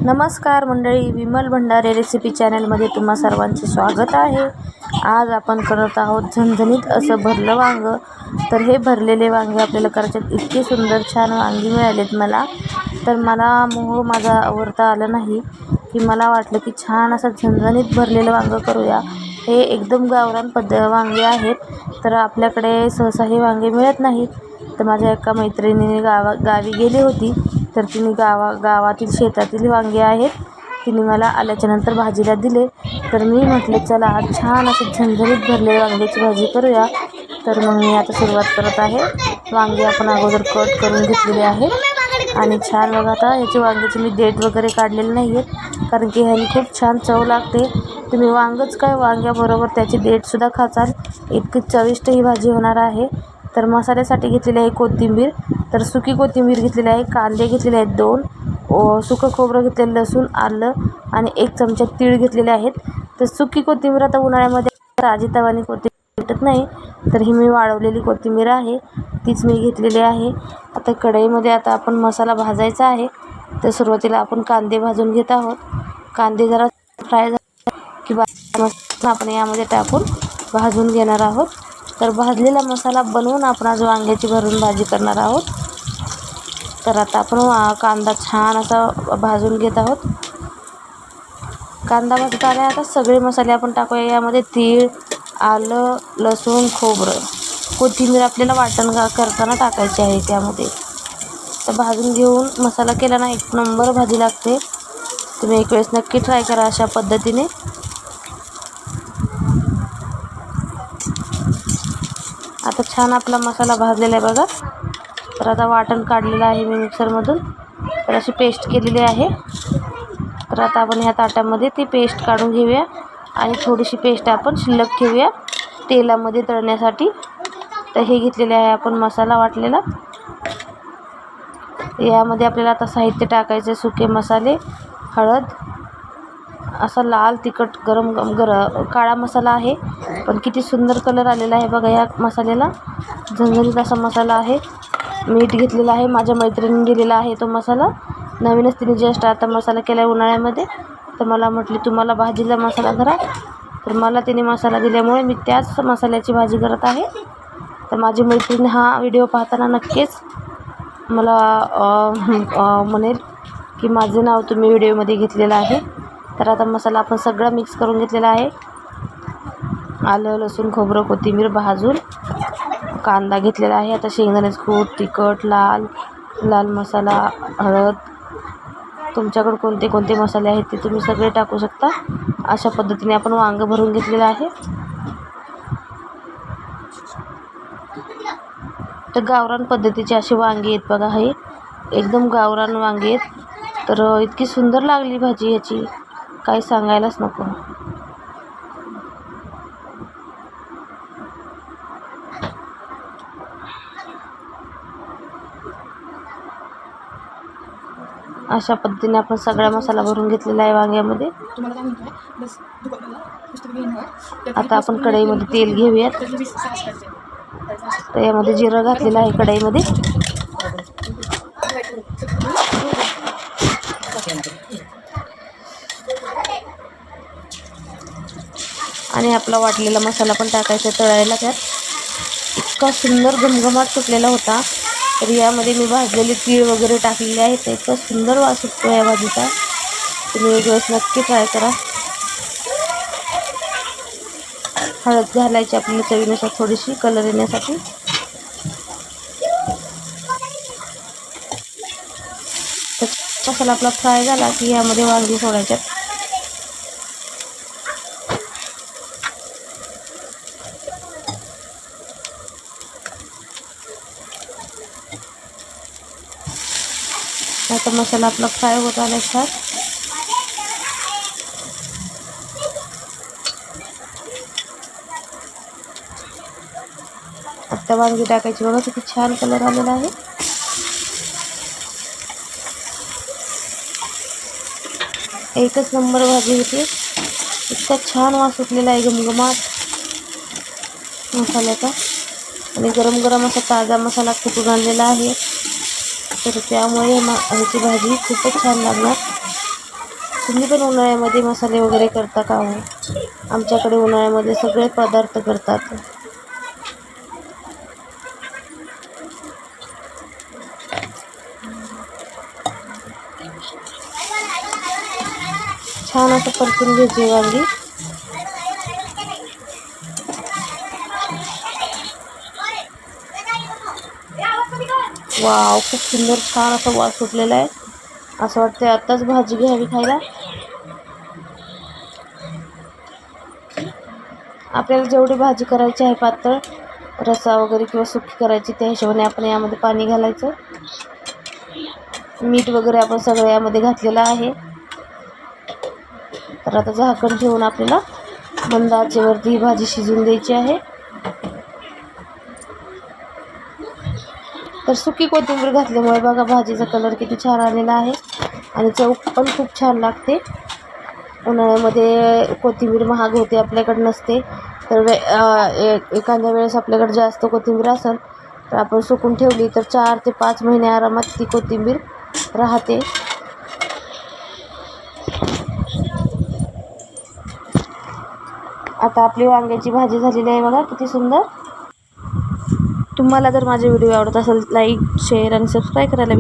नमस्कार मंडळी, विमल भंडारे रेसिपी चॅनलमध्ये तुम्हा सर्वांचे स्वागत आहे. आज आपण करत आहोत झणझणीत असं भरलं वांगं. तर हे भरलेले वांगे आपल्याला करायचे, इतके सुंदर छान वांगी मिळालेत मला. तर मला मोह माझा आवरता आला नाही की मला वाटलं की छान असं झणझणीत भरलेलं वांगं करूया. हे एकदम गावरान वांगे आहेत. तर आपल्याकडे सहसा हे वांगे मिळत नाहीत. तर माझ्या एका मैत्रिणीने गावी गेली होती. तर तिने गावातील शेतातील वांगे आहेत, तिने मला आल्याच्यानंतर भाजीला दिले. तर मी म्हटलं चला आज छान अशी झणझणीत भरलेल्या वांग्याची भाजी करूया. तर मग मी आता सुरुवात करत आहे. वांगे आपण अगोदर कट करून घेतलेले आहेत आणि छान बघा. आता ह्याची वांग्याची मी देठ वगैरे काढलेले नाही आहेत, कारण की ह्याने खूप छान चव लागते. तुम्ही वांगंच काय वांग्याबरोबर त्याची देठसुद्धा खाचाल, इतकी चविष्ट ही भाजी होणार आहे. तर मसाल्यासाठी घेतलेली आहे कोथिंबीर. तर सुकी कोथिंबीर घेतलेली आहे, कांदे घेतलेले आहेत 2, सुकं खोबरं घेतलेलं, लसूण, आलं आणि 1 चमचा तीळ घेतलेले आहेत. तर सुकी कोथिंबीर आता उन्हाळ्यामध्ये ताजी कोथिंबीर भेटत नाही, तर ही मी वाळवलेली कोथिंबीर आहे, तीच मी घेतलेली आहे. आता कढईमध्ये आता आपण मसाला भाजायचा आहे. तर सुरुवातीला आपण कांदे भाजून घेत आहोत. कांदे जरा फ्राय झाले की मसाला आपण यामध्ये टाकून भाजून घेणार आहोत. तर भाजलेला मसाला बनवून आपण आज वांग्याची भरून भाजी करणार आहोत. तर आता आपण कांदा छान असा भाजून घेत आहोत. कांदा भाजत आला, आता सगळे मसाले आपण टाकूया यामध्ये. तीळ, आलं, लसूण, खोबरं, कोथिंबीर आपल्याला वाटण करताना टाकायची आहे त्यामध्ये. तर भाजून घेऊन मसाला केला ना, 1 नंबर भाजी लागते. तुम्ही एक वेळेस नक्की ट्राय करा अशा पद्धतीने. आता छान आपला मसाला भाजलेला आहे बघा. तर आता वाटण काढलेलं आहे मी मिक्सरमधून, तर अशी पेस्ट केलेली आहे. तर आता आपण ह्या ताटामध्ये ती पेस्ट काढून घेऊया आणि थोडीशी पेस्ट आपण शिल्लक ठेवूया तेलामध्ये तळण्यासाठी. तर हे घेतलेले आहे आपण मसाला वाटलेला. यामध्ये आपल्याला आता साहित्य टाकायचे: सुके मसाले, हळद, असा लाल तिखट काळा मसाला आहे, पण किती सुंदर कलर आलेला आहे बघा या मसाल्याला. झणझणीत असा मसाला आहे. मीठ घेतलेला आहे, माझ्या मैत्रिणीने दिलेला आहे तो मसाला. नवीनच तिने जस्ट आता मसाला केला आहे उन्हाळ्यामध्ये. तर मला म्हटली तुम्हाला भाजीला मसाला करा, तर मला तिने मसाला दिल्यामुळे मी त्याच मसाल्याची भाजी करत आहे. तर माझी मैत्रीण हा व्हिडिओ पाहताना नक्कीच मला म्हणेल की माझं नाव तुम्ही व्हिडिओमध्ये घेतलेलं आहे. तर आता मसाला आपण सगळा मिक्स करून घेतलेला आहे. आलं, लसूण, खोबरं, कोथिंबीर भाजून, कांदा घेतलेला आहे. आता शेंगदाण्याचं कूट, तिखट, लाल मसाला, हळद, तुमच्याकडे कोणते कोणते मसाले आहेत ते तुम्ही सगळे टाकू शकता. अशा पद्धतीने आपण वांगं भरून घेतलेलं आहे. तर गावरान पद्धतीचे असे वांगे आहेत बघा. हे एकदम गावरान वांगे आहेत. तर इतकी सुंदर लागली भाजी याची, काही सांगायलाच नको. अशा पद्धतीने आपण सगळा मसाला भरून घेतलेला आहे वांग्यामध्ये. आता आपण कढईमध्ये तेल घेऊयात. तर यामध्ये जिरं घातलेलं आहे कढईमध्ये. आणि आपला वाटलेला मसाला पण टाकायचा तळायला त्यात. इतका सुंदर घमघमाट सुटलेला होता. तर यामध्ये मी भाजलेले तीळ वगैरे टाकलेले आहेत. इतका सुंदर वास सुटतो या भाजीचा. तुम्ही एक वेळेस नक्की ट्राय करा. हळद घालायची आपल्याला चवीनुसार थोडीशी, कलर येण्यासाठी. तर मसाला आपला फ्राय झाला की यामध्ये वांगी सोडायच्यात. आता मसाला आपला फ्राय होत आला छान. आता वांगी टाकायची बघा, किती छान कलर आलेला आहे. एकच नंबर भाजी होती. इतका छान वास सुटलेला आहे घमघमाट मसाल्याचा. आणि गरम गरम असा ताजा मसाला कुटून आणलेला आहे. तर त्यामुळे ह्याची भाजी खूपच छान लागणार. तुम्ही पण उन्हाळ्यामध्ये मसाले वगैरे करता का हो? आमच्याकडे उन्हाळ्यामध्ये सगळे पदार्थ करतात. छान असं परतून घ्यायची वांगी. वाव, खूप सुंदर छान असा वास सुटलेला आहे. असं वाटतंय आत्ताच भाजी घ्यावी खायला. आपल्याला जेवढी भाजी करायची आहे पातळ, रस्सा वगैरे किंवा सुकी करायची, त्या हिशोबाने आपण यामध्ये पाणी घालायचं. मीठ वगैरे आपण सगळं यामध्ये घातलेलं आहे. तर आता झाकण ठेवून आपल्याला मंद आचेवरती ही भाजी शिजवून द्यायची आहे. तर सुकी कोथिंबीर घातल्यामुळे बघा भाजीचा कलर किती छान आलेला आहे आणि चव पण खूप छान लागते. उन्हाळ्यामध्ये कोथिंबीर महाग होते, आपल्याकडे नसते. तर एखाद्या वेळेस आपल्याकडे जास्त कोथिंबीर असेल तर आपण सुकून ठेवली तर 4 ते 5 महिने आरामात ती कोथिंबीर राहते. आता आपली वांग्याची भाजी झालेली आहे बघा, किती सुंदर. तुम्हाला जर माझे व्हिडिओ आवडत असेल लाईक, शेअर आणि सबस्क्राईब करायला